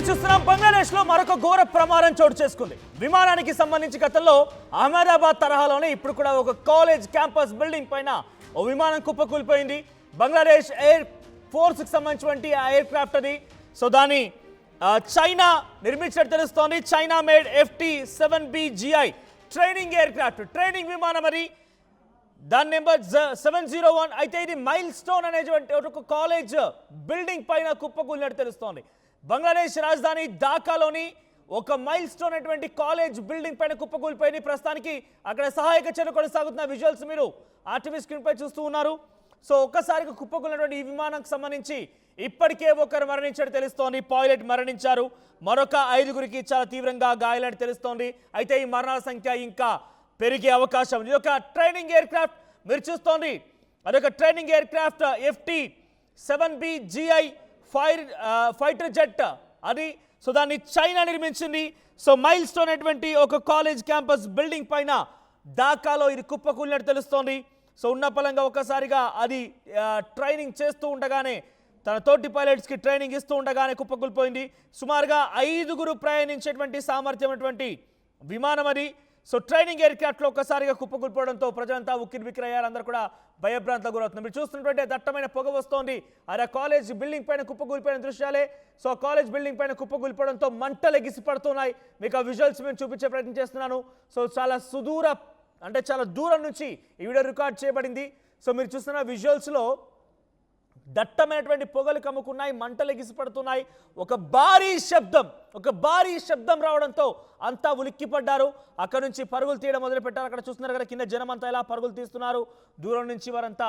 చూస్తున్నాం బంగ్లాదేశ్ లో మరొక ఘోర ప్రమాదం చోటు చేసుకుంది. విమానానికి సంబంధించి గతంలో అహ్మదాబాద్ తరహాలోనే ఇప్పుడు కూడా ఒక కాలేజ్ క్యాంపస్ బిల్డింగ్ పైన ఓ విమానం కుప్పకూలిపోయింది. బంగ్లాదేశ్ ఎయిర్ ఫోర్స్ కి సంబంధించినటువంటి ఆ ఎయిర్ క్రాఫ్ట్ అది. సో దాని చైనా నిర్మించినట్టు తెలుస్తోంది. China made FT-7BGI training air craft, training విమానం అది. దాని నెంబర్ 701. అయితే ఇది మైల్ స్టోన్ అనేటువంటి ఒక కాలేజ్ బిల్డింగ్ పైన కుప్పకూలినట్టు తెలుస్తోంది. బంగ్లాదేశ్ రాజధాని ఢాకాలోని ఒక మైల్ స్టోన్ అనేటువంటి కాలేజ్ బిల్డింగ్ పైన కుప్పకూలిపోయింది. ప్రస్తుతానికి అక్కడ సహాయక చర్యలు కొనసాగుతున్న విజువల్స్ మీరు ఆర్టీవీ స్క్రీన్ పై చూస్తూ ఉన్నారు. సో ఒక్కసారిగా కుప్పకూలినటువంటి ఈ విమానానికి సంబంధించి ఇప్పటికే ఒకరు మరణించినట్టు తెలుస్తోంది. పైలట్ మరణించారు. మరొక 5గురికి చాలా తీవ్రంగా గాయాలని తెలుస్తోంది. అయితే ఈ మరణాల సంఖ్య ఇంకా పెరిగే అవకాశం. ఇది ఒక ట్రైనింగ్ ఎయిర్ క్రాఫ్ట్ మీరు చూస్తోంది. అదొక training air craft FT-7BGI fighter jet అది. సో దాన్ని చైనా నిర్మించింది. సో మైల్ స్టోన్ అటువంటి ఒక కాలేజ్ క్యాంపస్ బిల్డింగ్ పైన ఢాకాలో ఇది కుప్పకూలినట్టు తెలుస్తోంది. సో ఉన్న పలంగా ఒక్కసారిగా అది ట్రైనింగ్ చేస్తూ ఉండగానే తన తోటి పైలట్స్కి ట్రైనింగ్ ఇస్తూ ఉండగానే కుప్పకూలిపోయింది. సుమారుగా 5గురు ప్రయాణించేటువంటి సామర్థ్యం అటువంటి విమానం అది. సో ట్రైనింగ్ ఎయిర్ క్రాఫ్ట్లో ఒక్కసారిగా కుప్పకూలిపోవడంతో ప్రజలంతా ఉక్కిరిబిక్కిరయ్యారు. అందరూ కూడా భయభ్రాంతకు గురవుతున్నారు. మీరు చూస్తున్నటువంటి దట్టమైన పొగ వస్తోంది. అదే కాలేజ్ బిల్డింగ్ పైన కుప్పకూలిపోయిన దృశ్యాలే. సో కాలేజ్ బిల్డింగ్ పైన కుప్పకూలిపోవడంతో మంటలు ఎగిసిపడుతున్నాయి. మీకు ఆ విజువల్స్ మేము చూపించే ప్రయత్నం చేస్తున్నాను. సో చాలా చాలా దూరం నుంచి ఈ వీడియో రికార్డ్ చేయబడింది. సో మీరు చూస్తున్న విజువల్స్లో దట్టమైనటువంటి పొగలు కమ్ముకున్నాయి, మంటలు ఎగిసిపడుతున్నాయి. ఒక భారీ శబ్దం రావడంతో అంతా ఉలిక్కిపడ్డారు. అక్కడ నుంచి పరుగులు తీయడం మొదలుపెట్టారు. అక్కడ చూస్తున్నారు కదా కింద జనం అంతా ఎలా పరుగులు తీస్తున్నారు, దూరం నుంచి వారంతా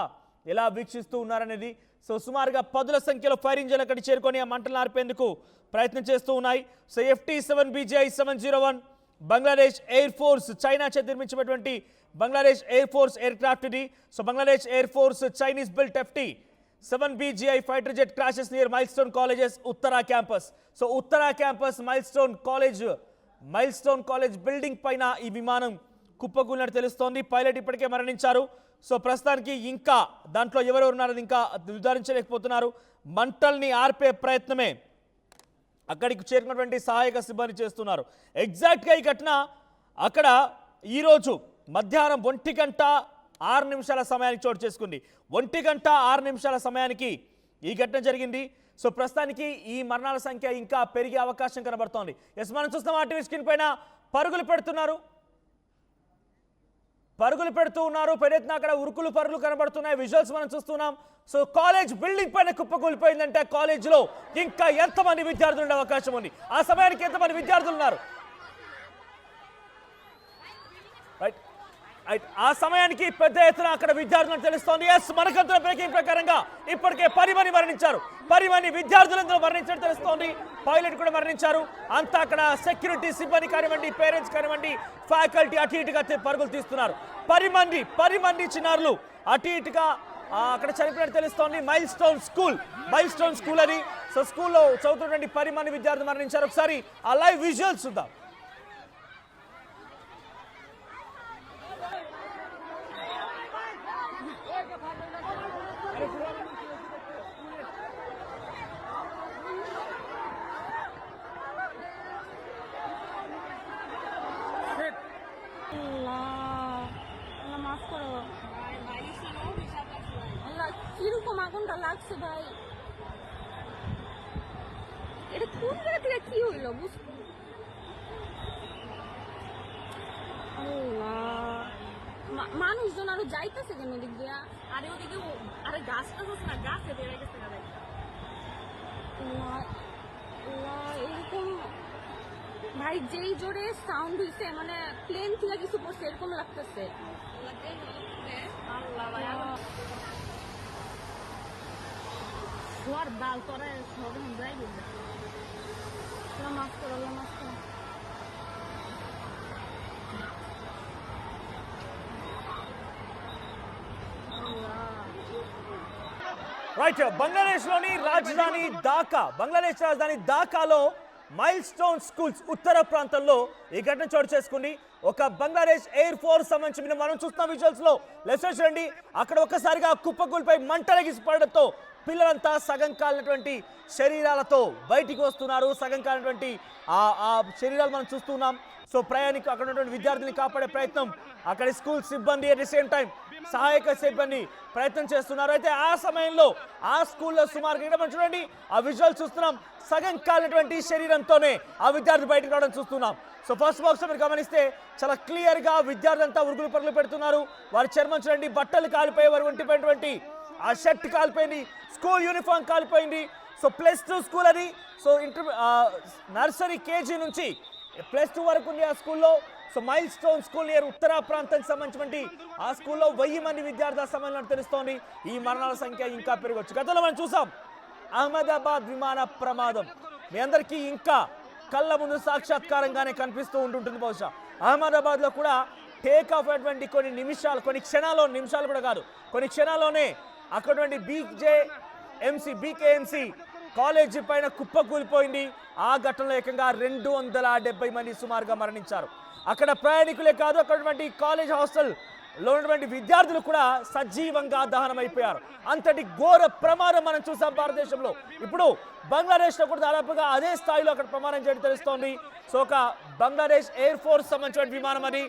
ఎలా వీక్షిస్తూ ఉన్నారనేది. సో సుమారుగా 10ల సంఖ్యలో ఫైర్ ఇంజిన్లు అక్కడికి చేరుకొని ఆ మంటలు ఆర్పేందుకు ప్రయత్నం చేస్తూ ఉన్నాయి. So FT-7BGI 701 Bangladesh air force China చేత నిర్మించినటువంటి Bangladesh air force aircraft ఇది. So Bangladesh air force Chinese built FT-7BGI fighter jet crashes near Milestone College's Uttara campus. So Uttara campus Milestone College building పైన ఈ విమానం కుప్పకూలినట్టు తెలుస్తోంది. పైలట్ ఇప్పటికే మరణించారు. సో ప్రస్తుతానికి ఇంకా దాంట్లో ఎవరెవరు ఉన్నారని ఇంకా నిర్ధారించలేకపోతున్నారు. మంటల్ని ఆర్పే ప్రయత్నమే అక్కడికి చేరుకున్నటువంటి సహాయక సిబ్బంది చేస్తున్నారు. ఎగ్జాక్ట్గా ఈ ఘటన అక్కడ ఈరోజు మధ్యాహ్నం 1:06 సమయానికి చోటు చేసుకుంది. 1:06 సమయానికి ఈ ఘటన జరిగింది. సో ప్రస్తుతానికి ఈ మరణాల సంఖ్య ఇంకా పెరిగే అవకాశం కనబడుతోంది. ఎస్ మనం చూస్తున్నాం ఆర్టీవీ స్క్రీన్ పైన పరుగులు పెడుతూ ఉన్నారు. పెడెత్తిన అక్కడ ఉరుకులు పరుగులు కనబడుతున్నాయి. విజువల్స్ మనం చూస్తున్నాం. సో కాలేజ్ బిల్డింగ్ పైన కుప్పకూలిపోయిందంటే కాలేజీలో ఇంకా ఎంతమంది విద్యార్థులు ఉండే అవకాశం ఉంది? ఆ సమయానికి ఎంతమంది విద్యార్థులు ఉన్నారు? రైట్ ఆ సమయానికి పెద్ద ఎత్తున అక్కడ విద్యార్థులను తెలుస్తోంది. ఎస్ మనకంతున్న బ్రేకింగ్ ప్రకారంగా ఇప్పటికే 10 మంది మరణించారు. 10 మంది విద్యార్థులందరూ మరణించినట్టు తెలుస్తోంది. పైలట్ కూడా మరణించారు. అంతా అక్కడ సెక్యూరిటీ సిబ్బంది కానివ్వండి, పేరెంట్స్ కానివ్వండి, ఫ్యాకల్టీ అటు ఇటుగా పరుగులు తీస్తున్నారు. 10 మంది చిన్నారులు అటు ఇటుగా అక్కడ చనిపోయినట్టు తెలుస్తోంది. మైల్ స్టోన్ స్కూల్ అది. సో స్కూల్లో చదువుతున్నటువంటి 10 మంది విద్యార్థులు మరణించారు. ఒకసారి ఆ లైవ్ విజువల్స్ చూద్దాం. কিরকম আগুনটা লাগছে ভাই, এটা কোন জায়গা থেকে কি হইলো মানুষজন আরো যাইতেছে কেন দিক দিয়া? আরে ওদিকে আরে গাছটা হচ্ছে না, গাছে বেড়ে গেছে না এরকম ভাই, যেই জোরে সাউন্ড হইছে মানে প্লেন থেকে কিছু পড়ছে এরকম লাগতেছে। আল্লাহ ভাই ঘর ডাল তোরা সব যাই বলবে মাফ করো। రైట్ బంగ్లాదేశ్ రాజధాని ఢాకాలో మైల్ స్టోన్ స్కూల్స్ ఉత్తర ప్రాంతంలో ఈ ఘటన చోటు చేసుకుంది. ఒక బంగ్లాదేశ్ ఎయిర్ ఫోర్స్ సంబంధించి మనం చూస్తున్న విజువల్స్ లో లెఫ్ట్ చూడండి. అక్కడ ఒక్కసారిగా కుప్పకూలిపై మంటలెగిసిపడడంతో పిల్లలంతా సగం కాలినటువంటి శరీరాలతో బయటికి వస్తున్నారు. సగం కాలినటువంటి ఆ శరీరాలు మనం చూస్తున్నాం. సో ప్రయాణికు అక్కడ ఉన్నటువంటి విద్యార్థిని కాపాడే ప్రయత్నం అక్కడి స్కూల్ సిబ్బంది అట్ ది సేమ్ టైం సహాయక సిబ్బంది ప్రయత్నం చేస్తున్నారు. అయితే ఆ సమయంలో ఆ స్కూల్లో సుమారుగా మనం చూడండి ఆ విజువల్ చూస్తున్నాం. సగం కాలినటువంటి శరీరంతోనే ఆ విద్యార్థి బయటకు రావడం చూస్తున్నాం. సో ఫస్ట్ బాక్స్ మీరు గమనిస్తే చాలా క్లియర్ గా విద్యార్థి అంతా ఉరుగులు పరుగులు పెడుతున్నారు. వారి చర్మం చూడండి, బట్టలు కాలిపోయి, వారు ఒంటిపోయినటువంటి ఆ షర్ట్ కాలిపోయింది, స్కూల్ యూనిఫామ్ కాలిపోయింది. సో +2 స్కూల్ అది. సో నర్సరీ కేజీ నుంచి +2 వరకు ఉంది ఆ స్కూల్లో. So mile stone school near Uttara ప్రాంతానికి సంబంధించినటువంటి ఆ స్కూల్లో 1000 మంది విద్యార్థుల సమయంలో తెలుస్తోంది. ఈ మరణాల సంఖ్య ఇంకా పెరగవచ్చు. గతంలో మనం చూసాం అహ్మదాబాద్ విమాన ప్రమాదం మీ అందరికీ ఇంకా కళ్ళ ముందు సాక్షాత్కారంగానే కనిపిస్తూ ఉంటుంటుంది. బహుశా అహ్మదాబాద్ లో కూడా టేక్ ఆఫ్ అయినటువంటి కొన్ని నిమిషాలు కూడా కాదు, కొన్ని క్షణాల్లోనే అక్కడటువంటి బీకేఎంసీ కాలేజీ పైన కుప్ప కూలిపోయింది. ఆ ఘటనలో ఏకంగా 270 మంది సుమారుగా మరణించారు. అక్కడ ప్రయాణికులే కాదు, అక్కడ కాలేజ్ హాస్టల్లో ఉన్నటువంటి విద్యార్థులు కూడా సజీవంగా దహనమైపోయారు. అంతటి ఘోర ప్రమాదం మనం చూసాం భారతదేశంలో. ఇప్పుడు బంగ్లాదేశ్లో కూడా దాదాపుగా అదే స్థాయిలో అక్కడ ప్రమాదం చేయడం తెలుస్తోంది. సో ఒక బంగ్లాదేశ్ ఎయిర్ ఫోర్స్ సంబంధించిన విమానం అది.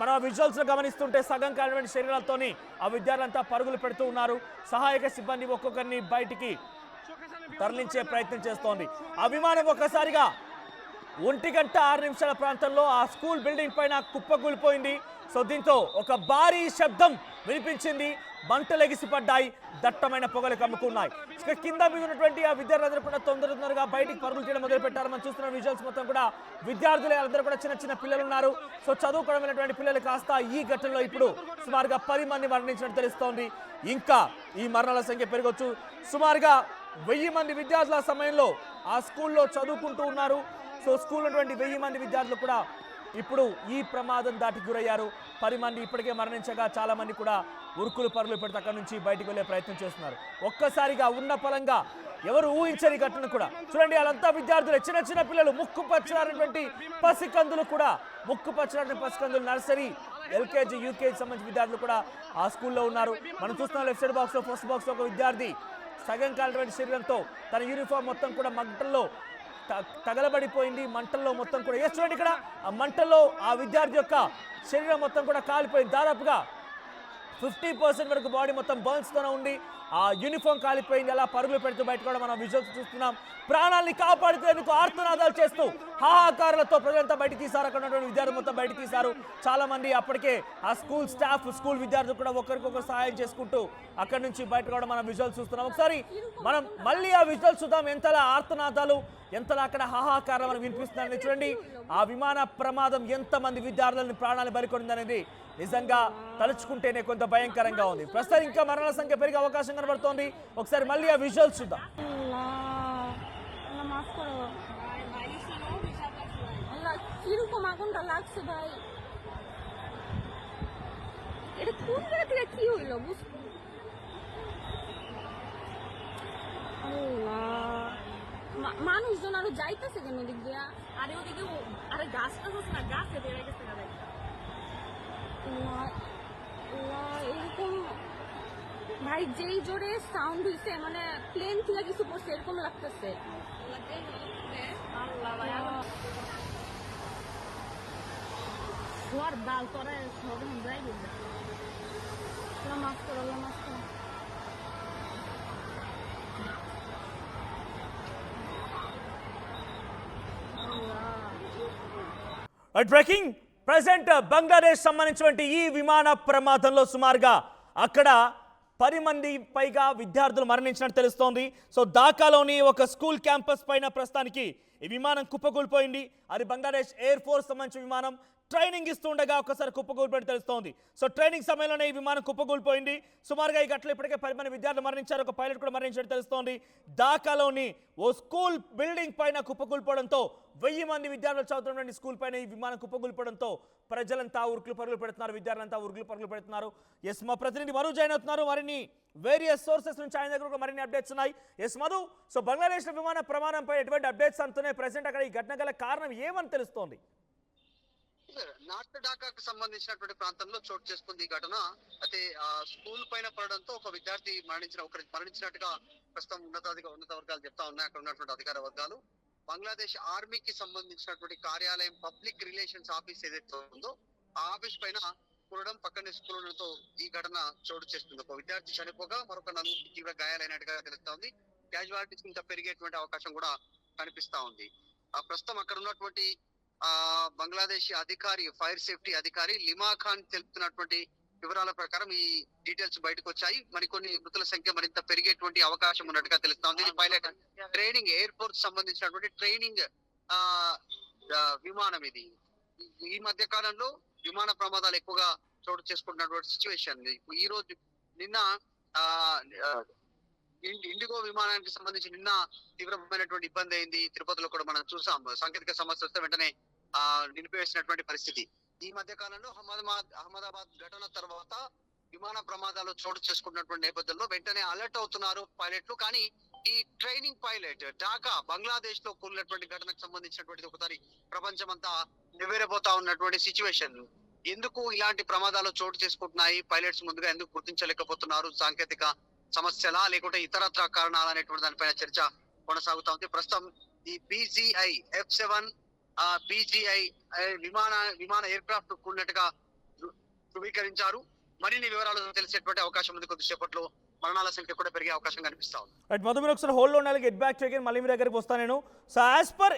మనం విజువల్స్ లో గమనిస్తుంటే సగం కాలినటువంటి శరీరాలతోని ఆ విద్యార్థులంతా పరుగులు పెడుతూ ఉన్నారు. సహాయక సిబ్బంది ఒక్కొక్కరిని బయటికి తరలించే ప్రయత్నం చేస్తోంది. ఆ విమానం ఒక్కసారిగా 1:06 ప్రాంతంలో ఆ స్కూల్ బిల్డింగ్ పైన కుప్పకూలిపోయింది. సో దీంతో ఒక భారీ శబ్దం వినిపించింది, మంటలు ఎగిసిపడ్డాయి, దట్టమైన పొగలు కమ్ముకున్నాయి. కింద మీద ఉన్నటువంటి ఆ విద్యార్థులందరూ కూడా తొందరగా బయటికి పరుగులు చేయడం మొదలు పెట్టారు. మనం చూస్తున్న విజువల్స్ మొత్తం కూడా విద్యార్థులు అందరూ కూడా చిన్న చిన్న పిల్లలు ఉన్నారు. సో చదువుకోవడమైనటువంటి పిల్లలు కాస్త ఈ ఘటనలో ఇప్పుడు సుమారుగా 10 మంది మరణించినట్టు తెలుస్తోంది. ఇంకా ఈ మరణాల సంఖ్య పెరగొచ్చు. సుమారుగా 1000 మంది విద్యార్థుల సమయంలో ఆ స్కూల్లో చదువుకుంటూ ఉన్నారు. సో స్కూల్ ఉన్నటువంటి 1000 మంది విద్యార్థులు కూడా ఇప్పుడు ఈ ప్రమాదం దాటికి గురయ్యారు. 10 మంది ఇప్పటికే మరణించగా చాలా మంది కూడా ఉరుకులు పరుగులు పెడితే అక్కడి నుంచి బయటకు వెళ్ళే ప్రయత్నం చేస్తున్నారు. ఒక్కసారిగా ఉన్న పలంగా ఎవరు ఊహించని ఘటన కూడా చూడండి. వాళ్ళంతా విద్యార్థులు, చిన్న పిల్లలు, ముక్కు పచ్చినటువంటి పసికందులు కూడా, నర్సరీ, ఎల్కేజీ, యూకేజీ సంబంధించిన విద్యార్థులు కూడా ఆ స్కూల్లో ఉన్నారు. మనం చూస్తున్నాం లెఫ్ట్ సైడ్ బాక్స్ లో ఫస్ట్ బాక్స్ లో ఒక విద్యార్థి సగం కాలినటువంటి శరీరంతో తన యూనిఫామ్ మొత్తం కూడా మంటల్లో తగలబడిపోయింది. మంటల్లో మొత్తం కూడా చూడండి, ఇక్కడ ఆ మంటల్లో ఆ విద్యార్థి యొక్క శరీరం మొత్తం కూడా కాలిపోయింది. దాదాపుగా 50% వరకు బాడీ మొత్తం బర్న్స్ తోనే ఉంది. ఆ యూనిఫామ్ కాలిపోయింది. అలా పరుగులు పెడుతూ బయట కూడా మనం విజువల్స్ చూస్తున్నాం. ప్రాణాలని కాపాడుకునేందుకు ఆర్తనాదాలు చేస్తూ హాహాకారాలతో ప్రజలంతా బయట తీశారు. అక్కడ ఉన్నటువంటి విద్యార్థులు మొత్తం బయట తీశారు. చాలా మంది అప్పటికే ఆ స్కూల్ స్టాఫ్, స్కూల్ విద్యార్థులు కూడా ఒకరికొకరు సహాయం చేసుకుంటూ అక్కడి నుంచి బయట కూడా మనం విజువల్స్ చూస్తున్నాం. ఒకసారి మనం మళ్ళీ ఆ విజువల్స్ చూద్దాం. ఎంతలా ఆర్తనాదాలు, ఎంతలా అక్కడ హాహాకారం మనకు వినిపిస్తుందని చూడండి. ఆ విమాన ప్రమాదం ఎంతమంది విద్యార్థులని ప్రాణాలు బలికొందనేది నిజంగా తలుచుకుంటేనే కొంత భయంకరంగా ఉంది. ప్రస్తుతం ఇంకా మరణాల సంఖ్య పెరిగే అవకాశం కనబడుతోంది. ఒకసారి మళ్ళీ ఆ విజువల్స్ చూద్దాం. কিরকম আগুনটা লাগছে ভাই, এটা কোন জায়গা থেকে কি হইলো মানুষজন আরো যাইতেছে কেন দিক দিয়া? আরে ওদিকে আরে গাছটা হচ্ছে না, গাছে বেড়ে গেছে না এরকম ভাই, যেই জোরে সাউন্ড হইছে মানে প্লেন থেকে কিছু পড়ছে এরকম লাগতেছে। আল্লাহ ভাই, ঘর ডাল তোরা সব যাই বলবে মাফ করো, মাফ করো। బ్రేకింగ్ ప్రెసెంట్ బంగ్లాదేశ్ సంబంధించినటువంటి ఈ విమాన ప్రమాదంలో సుమారుగా అక్కడ 10 మంది పైగా విద్యార్థులు మరణించినట్టు తెలుస్తోంది. సో ఢాకాలోని ఒక స్కూల్ క్యాంపస్ పైన ప్రస్తుతానికి ఈ విమానం కుప్పకూలిపోయింది. అది బంగ్లాదేశ్ ఎయిర్ ఫోర్స్ సంబంధించిన విమానం. ట్రైనింగ్ ఇస్తుండగా ఒకసారి కుప్పకూలిపోయినట్టు తెలుస్తోంది. సో ట్రైనింగ్ సమయంలోనే ఈ విమానం కుప్పకూలిపోయింది. సుమారుగా ఈ ఘటనలో ఇప్పటికే 10 మంది విద్యార్థులు మరణించారు. ఒక పైలట్ కూడా మరణించినట్టు తెలుస్తోంది. ఢాకాలోని ఓ స్కూల్ బిల్డింగ్ పైన కుప్పకూలిపోవడంతో 1000 మంది విద్యార్థులు చదువుతున్నటువంటి స్కూల్ పైన ఈ విమానం కుప్పకూలిపోవడంతో ప్రజలంతా ఉరుకులు పరుగులు పెడుతున్నారు, విద్యార్థులంతా ఉరుకులు పరుగులు పెడుతున్నారు. ఎస్, మా ప్రతినిధి మధు జాయిన్ అవుతున్నారు. మరిన్ని వేరియస్ సోర్సెస్ నుంచి ఆయన దగ్గర మరిన్ని అప్డేట్స్ ఉన్నాయి. ఎస్ మధు, సో బంగ్లాదేశ్ విమాన ప్రమాణంపై ఎటువంటి అప్డేట్స్ అంతనే ప్రెసెంట్ అక్కడ ఈ ఘటన గల కారణం ఏమని తెలుస్తోంది? నార్త్ ఢాకాకు సంబంధించినటువంటి ప్రాంతంలో చోటు చేసుకుంది ఈ ఘటన. అయితే స్కూల్ పైన పడడంతో ఒకరు మరణించినట్టుగా ప్రస్తుతం ఉన్నత వర్గాలు చెప్తా ఉన్నాయి, అక్కడ ఉన్నటువంటి అధికార వర్గాలు. బంగ్లాదేశ్ ఆర్మీకి సంబంధించినటువంటి కార్యాలయం పబ్లిక్ రిలేషన్స్ ఆఫీస్ ఏదైతే ఉందో ఆ ఆఫీస్ పైన కూలడం, పక్కనే స్కూలతో ఈ ఘటన చోటు చేస్తుంది. ఒక విద్యార్థి చనిపోగా మరొక నలుగురు తీవ్ర గాయాలైనట్టుగా తెలుస్తా ఉంది. క్యాజువాలిటీస్ ఇంకా పెరిగేటువంటి అవకాశం కూడా కనిపిస్తా ఉంది. ప్రస్తుతం అక్కడ ఉన్నటువంటి బంగ్లాదేశ్ అధికారి, ఫైర్ సేఫ్టీ అధికారి లిమా ఖాన్ తెలుపుతున్నటువంటి వివరాల ప్రకారం ఈ డీటెయిల్స్ బయటకు వచ్చాయి. మరికొన్ని మృతుల సంఖ్య మరింత పెరిగేటువంటి అవకాశం ఉన్నట్టుగా తెలుస్తా ఉంది. పైలట్ ట్రైనింగ్, ఎయిర్ ఫోర్స్ సంబంధించినటువంటి ట్రైనింగ్ విమానం ఇది. ఈ మధ్య కాలంలో విమాన ప్రమాదాలు ఎక్కువగా చోటు చేసుకుంటున్నటువంటి సిచ్యువేషన్. ఈ రోజు నిన్న ఇండిగో విమానానికి సంబంధించి నిన్న తీవ్రమైనటువంటి ఇబ్బంది అయింది. తిరుపతిలో కూడా మనం చూసాం. సాంకేతిక సమస్య వస్తే వెంటనే నిలిపివేసినటువంటి పరిస్థితి. ఈ మధ్య కాలంలో అహ్మదాబాద్ ఘటన తర్వాత విమాన ప్రమాదాలు చోటు చేసుకున్నటువంటి నేపథ్యంలో వెంటనే అలర్ట్ అవుతున్నారు పైలట్లు. కానీ ఈ ట్రైనింగ్ పైలట్ ఢాకా బంగ్లాదేశ్ లో కూలినటువంటి ఘటనకు సంబంధించినటువంటి ఒకసారి ప్రపంచం అంతా నివేరబోతా ఉన్నటువంటి సిచ్యువేషన్. ఎందుకు ఇలాంటి ప్రమాదాలు చోటు చేసుకుంటున్నాయి, పైలట్స్ ముందుగా ఎందుకు గుర్తించలేకపోతున్నారు, సాంకేతిక సమస్యలా లేకుంటే ఇతరత్ర కారణాలు అనేటువంటి దానిపైన చర్చ కొనసాగుతా ఉంది. ప్రస్తుతం ఈ BGI F7 BGI విమాన ఎయిర్ క్రాఫ్ట్ కూలినట్టుగా ధృవీకరించారు. మరిన్ని వివరాలు తెలిసేటువంటి అవకాశం ఉంది. కొద్దిసేపట్లో మరణాల సంఖ్య కూడా పెరిగే అవకాశం కనిపిస్తా ఉంది. రైట్ మధు, మీరు ఒకసారి హోల్డ్ ఉండాలి. గెట్ బ్యాక్ టు అగైన్, మళ్ళీ మీ దగ్గరికి వస్తాను నేను. So as per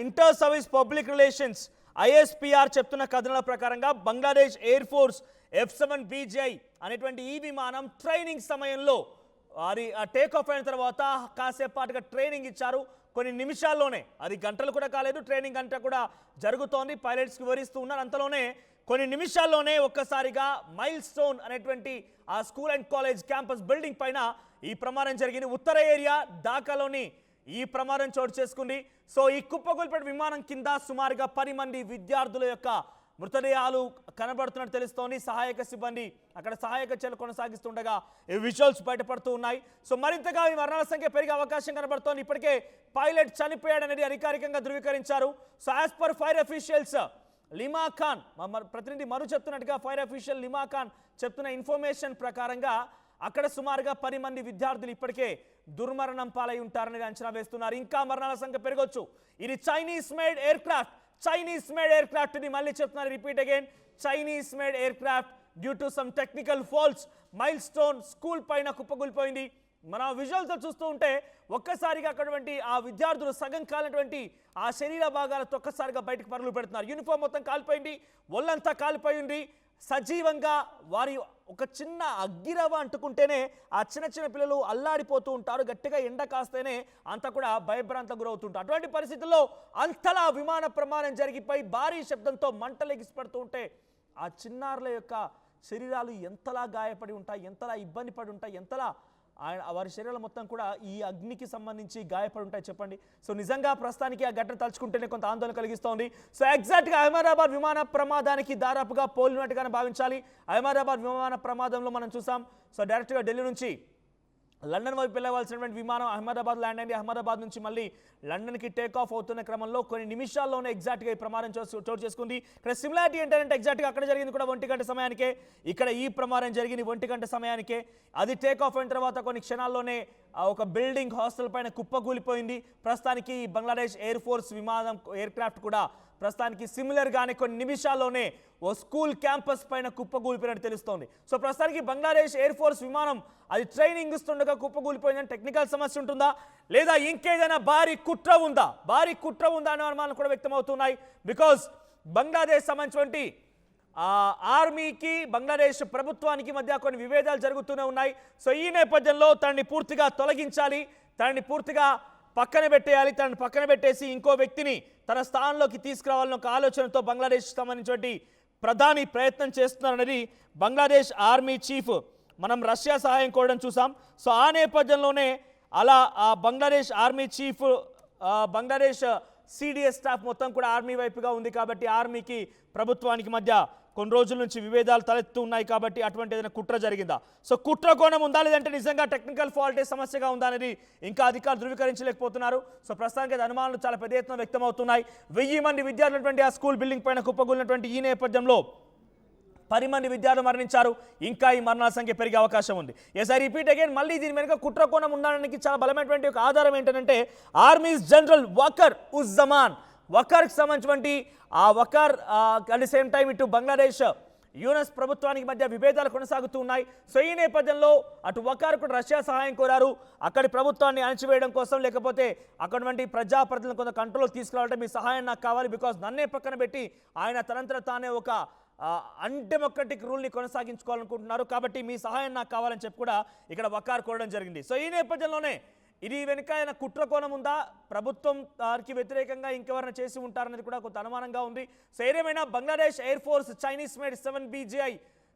inter service public relations ISPR చెప్తున్న కథనాల ప్రకారంగా Bangladesh air force F7 BGI అనేటువంటి ఈ విమానం ట్రైనింగ్ సమయంలో అది టేక్ ఆఫ్ అయిన తర్వాత కాసేపాటుగా ట్రైనింగ్ ఇచ్చారు. కొన్ని నిమిషాల్లోనే, అది గంటలు కూడా కాలేదు, ట్రైనింగ్ గంట కూడా జరుగుతోంది, పైలట్స్కి వివరిస్తూ ఉన్నారు. అంతలోనే కొన్ని నిమిషాల్లోనే ఒక్కసారిగా మైల్ స్టోన్ అనేటువంటి ఆ school and college campus building పైన ఈ ప్రమాదం జరిగింది. ఉత్తర ఏరియా ఢాకాలోని ఈ ప్రమాదం చోటు చేసుకుంది. సో ఈ కుప్పకూలిపేట విమానం కింద సుమారుగా 10 మంది విద్యార్థుల యొక్క మృతదేహాలు కనబడుతున్నట్టు తెలుస్తోంది. సహాయక సిబ్బంది అక్కడ సహాయక చర్యలు కొనసాగిస్తుండగా ఈ విజువల్స్ బయటపడుతూ ఉన్నాయి. సో మరింతగా ఈ మరణాల సంఖ్య పెరిగే అవకాశం కనబడుతోంది. ఇప్పటికే పైలట్ చనిపోయాడనేది అధికారికంగా ధృవీకరించారు. So as per fire officials lima Khan, ప్రతినిధి మరు చెప్తున్నట్టుగా ఫైర్ అఫీషియల్ లిమా ఖాన్ చెప్తున్న ఇన్ఫర్మేషన్ ప్రకారంగా అక్కడ సుమారుగా 10 మంది విద్యార్థులు ఇప్పటికే దుర్మరణం పాలై ఉంటారనేది అంచనా వేస్తున్నారు. ఇంకా మరణాల సంఖ్య పెరగొచ్చు. ఇది చైనీస్ మేడ్ ఎయిర్ క్రాఫ్ట్ ఇది మళ్ళీ చెప్తున్నారు, repeat again, Chinese made air craft due to some technical faults mile stone school పైన కుప్పకూలిపోయింది. మన విజువల్తో చూస్తూ ఉంటే ఒక్కసారిగా అక్కడటువంటి ఆ విద్యార్థులు సగం కాలినటువంటి ఆ శరీర భాగాలతో ఒక్కసారిగా బయటకు పరుగులు పెడుతున్నారు. యూనిఫామ్ మొత్తం కాలిపోయింది, ఒళ్ళంతా కాలిపోయింది. సజీవంగా వారి ఒక చిన్న అగ్గిరవ అంటుకుంటేనే ఆ చిన్న పిల్లలు అల్లాడిపోతూ ఉంటారు. గట్టిగా ఎండ కాస్తేనే అంతా కూడా భయభ్రాంతకు గురవుతుంటారు. అటువంటి పరిస్థితుల్లో అంతలా విమాన ప్రమాదం జరిగిపోయి భారీ శబ్దంతో మంటలు ఎగిసిపడుతూ ఉంటే ఆ చిన్నారుల యొక్క శరీరాలు ఎంతలా గాయపడి ఉంటాయి, ఎంతలా ఇబ్బంది పడి ఉంటాయి, ఎంతలా వారి శరీరాలు మొత్తం కూడా ఈ అగ్నికి సంబంధించి గాయపడి ఉంటాయి చెప్పండి. సో నిజంగా ప్రస్తుతానికి ఆ ఘటన తలుచుకుంటేనే కొంత ఆందోళన కలిగిస్తోంది. సో ఎగ్జాక్ట్గా అహ్మదాబాద్ విమాన ప్రమాదానికి దాదాపుగా పోలినట్టుగానే భావించాలి. అహ్మదాబాద్ విమాన ప్రమాదంలో మనం చూసాం. సో డైరెక్ట్గా ఢిల్లీ నుంచి లండన్ వైపు వెళ్ళవలసినటువంటి విమానం అహ్మదాబాద్ ల్యాండ్ అయింది. అహ్మదాబాద్ నుంచి మళ్ళీ లండన్కి టేక్ ఆఫ్ అవుతున్న క్రమంలో కొన్ని నిమిషాల్లోనే ఎగ్జాక్ట్గా ఈ ప్రమాదం చోటు చేసుకుంది. ఇక్కడ సిమిలారిటీ ఏంటంటే ఎగ్జాక్ట్గా అక్కడ జరిగింది కూడా 1 గంట సమయానికే, ఇక్కడ ఈ ప్రమాదం జరిగింది 1 గంట సమయానికే. అది టేక్ ఆఫ్ అయిన తర్వాత కొన్ని క్షణాల్లోనే ఒక బిల్డింగ్ హాస్టల్ పైన కుప్పకూలిపోయింది. ప్రస్తుతానికి బంగ్లాదేశ్ ఎయిర్ ఫోర్స్ విమానం ఎయిర్ క్రాఫ్ట్ కూడా ప్రస్తుతానికి సిమిలర్గానే కొన్ని నిమిషాల్లోనే ఓ స్కూల్ క్యాంపస్ పైన కుప్పకూలిపోయినట్టు తెలుస్తోంది. సో ప్రస్తుతానికి బంగ్లాదేశ్ ఎయిర్ ఫోర్స్ విమానం అది ట్రైనింగ్ ఇస్తుండగా కుప్పకూలిపోయిందని టెక్నికల్ సమస్య ఉంటుందా లేదా ఇంకేదైనా భారీ కుట్ర ఉందా అనే అనుమానాలు కూడా వ్యక్తమవుతున్నాయి. బికాజ్ బంగ్లాదేశ్ సంబంధించినటువంటి ఆర్మీకి బంగ్లాదేశ్ ప్రభుత్వానికి మధ్య కొన్ని విభేదాలు జరుగుతూనే ఉన్నాయి. సో ఈ నేపథ్యంలో తనని పూర్తిగా తొలగించాలి, తనని పూర్తిగా పక్కన పెట్టేయాలి, తనని పక్కన పెట్టేసి ఇంకో వ్యక్తిని తన స్థానంలోకి తీసుకురావాలని ఒక ఆలోచనతో బంగ్లాదేశ్ సంబంధించినటువంటి ప్రధాని ప్రయత్నం చేస్తున్నారనేది బంగ్లాదేశ్ ఆర్మీ చీఫ్ మనం రష్యా సహాయం కోరడం చూసాం. సో ఆ నేపథ్యంలోనే అలా ఆ Bangladesh army chief Bangladesh CDS staff మొత్తం కూడా ఆర్మీ వైపుగా ఉంది కాబట్టి ఆర్మీకి ప్రభుత్వానికి మధ్య కొన్ని రోజుల నుంచి విభేదాలు తలెత్తు ఉన్నాయి కాబట్టి అటువంటి ఏదైనా కుట్ర జరిగిందా, సో కుట్ర కోణం ఉందా లేదంటే నిజంగా టెక్నికల్ ఫాల్టే సమస్యగా ఉందా అనేది ఇంకా అధికారులు ధృవీకరించలేకపోతున్నారు. సో ప్రస్తుతానికి అనుమానాలు చాలా పెద్ద ఎత్తున వ్యక్తమవుతున్నాయి. 1000 మంది విద్యార్థులటువంటి ఆ స్కూల్ బిల్డింగ్ పైన కుప్పకూలినటువంటి ఈ నేపథ్యంలో 10 మంది విద్యార్థులు మరణించారు. ఇంకా ఈ మరణాల సంఖ్య పెరిగే అవకాశం ఉంది. ఎస్ ఐ రిపీట్ అగైన్, మళ్ళీ దీని వెనుక కుట్ర కోణం ఉండడానికి చాలా బలమైనటువంటి ఒక ఆధారం ఏంటంటే ఆర్మీస్ జనరల్ వకర్ ఉజ్-జమాన్. వకర్కి సంబంధించినటువంటి ఆ వకర్ అట్ ది సేమ్ టైం ఇటు బంగ్లాదేశ్ యూఎస్ ప్రభుత్వానికి మధ్య విభేదాలు కొనసాగుతూ ఉన్నాయి. సో ఈ నేపథ్యంలో అటు వకార్ కూడా రష్యా సహాయం కోరారు. అక్కడి ప్రభుత్వాన్ని అణచివేయడం కోసం, లేకపోతే అక్కడి ప్రజాప్రతినిధులను కొంత కంట్రోల్ తీసుకురావాలంటే మీ సహాయం నాకు కావాలి, బికాజ్ నన్నే పక్కన పెట్టి ఆయన తనంతట తానే ఒక అన్డెమోక్రటిక్ రూల్ని కొనసాగించుకోవాలనుకుంటున్నారు, కాబట్టి మీ సహాయం నాకు కావాలని చెప్పి కూడా ఇక్కడ వకార్ కోరడం జరిగింది. సో ఈ నేపథ్యంలోనే ఇది వెనుక ఆయన కుట్ర కోణం ఉందా, ప్రభుత్వం దానికి వ్యతిరేకంగా ఇంకెవరైనా చేసి ఉంటారనేది కూడా కొంత అనుమానంగా ఉంది. సో ఏదేమైనా Bangladesh air force Chinese made 7BGI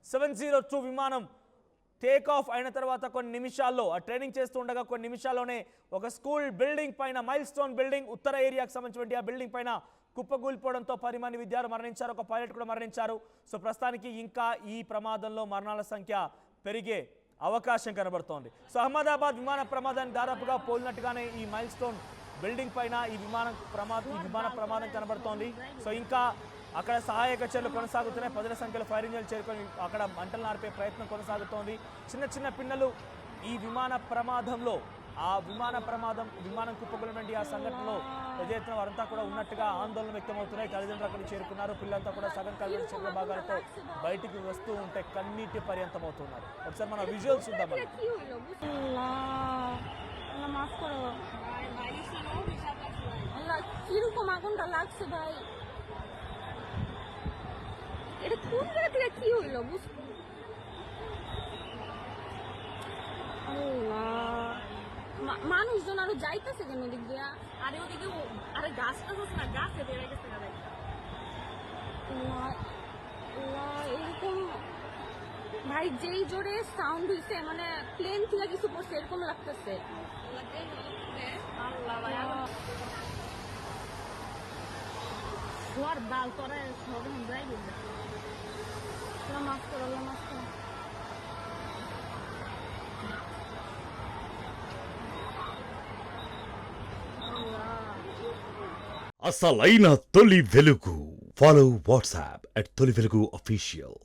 702 విమానం టేక్ ఆఫ్ అయిన తర్వాత కొన్ని నిమిషాల్లో ట్రైనింగ్ చేస్తూ ఉండగా కొన్ని నిమిషాల్లోనే ఒక స్కూల్ బిల్డింగ్ పైన, మైల్ స్టోన్ బిల్డింగ్ ఉత్తర ఏరియాకి సంబంధించిన ఆ బిల్డింగ్ పైన కుప్పగూలిపోవడంతో 10 మంది విద్యార్థులు మరణించారు, ఒక పైలట్ కూడా మరణించారు. సో ప్రస్తుతానికి ఇంకా ఈ ప్రమాదంలో మరణాల సంఖ్య పెరిగే అవకాశం కనబడుతోంది. సో అహ్మదాబాద్ విమాన ప్రమాదాన్ని దాదాపుగా పోలినట్టుగానే ఈ మైల్ స్టోన్ బిల్డింగ్ పైన ఈ విమాన ప్రమాదం కనబడుతోంది. సో ఇంకా అక్కడ సహాయక చర్యలు కొనసాగుతున్నాయి. 10ల సంఖ్యలో ఫైర్ ఇంజిన్లు చేరుకొని అక్కడ మంటలు నార్పే ప్రయత్నం కొనసాగుతోంది. చిన్న పిన్నలు ఈ విమాన ప్రమాదంలో విమానం కుప్పకూలినటువంటి ఆ సంఘటనలో పెద్ద ఎత్తున వారంతా కూడా ఉన్నట్టుగా ఆందోళన వ్యక్తమవుతున్నాయి. తల్లిదండ్రులు అక్కడికి చేరుకున్నారు. పిల్లలంతా కూడా సగం కళ్ళ చిన్న భాగాలతో బయటికి వస్తూ ఉంటే కన్నీటి పర్యంతం అవుతున్నారు. ఒకసారి మన విజువల్స్ చూద్దాం. মানুষজন আরো যাইতেছে কেন ওদিক দিয়া? আরে ওদিকে আরে গাছ টাছ না, গাছে বেড়ে গেছে না। এরকম ভাই যেই জোরে সাউন্ড হইছে, মানে প্লেন থেকে কিছু পড়ছে এরকম লাগতেছে। দাল তোরা সব ড্রাইভিং মাফ করো, মাফ করো। అసలైన తొలి వెలుగు. ఫాలో వాట్సాప్ @తొలి వెలుగు official.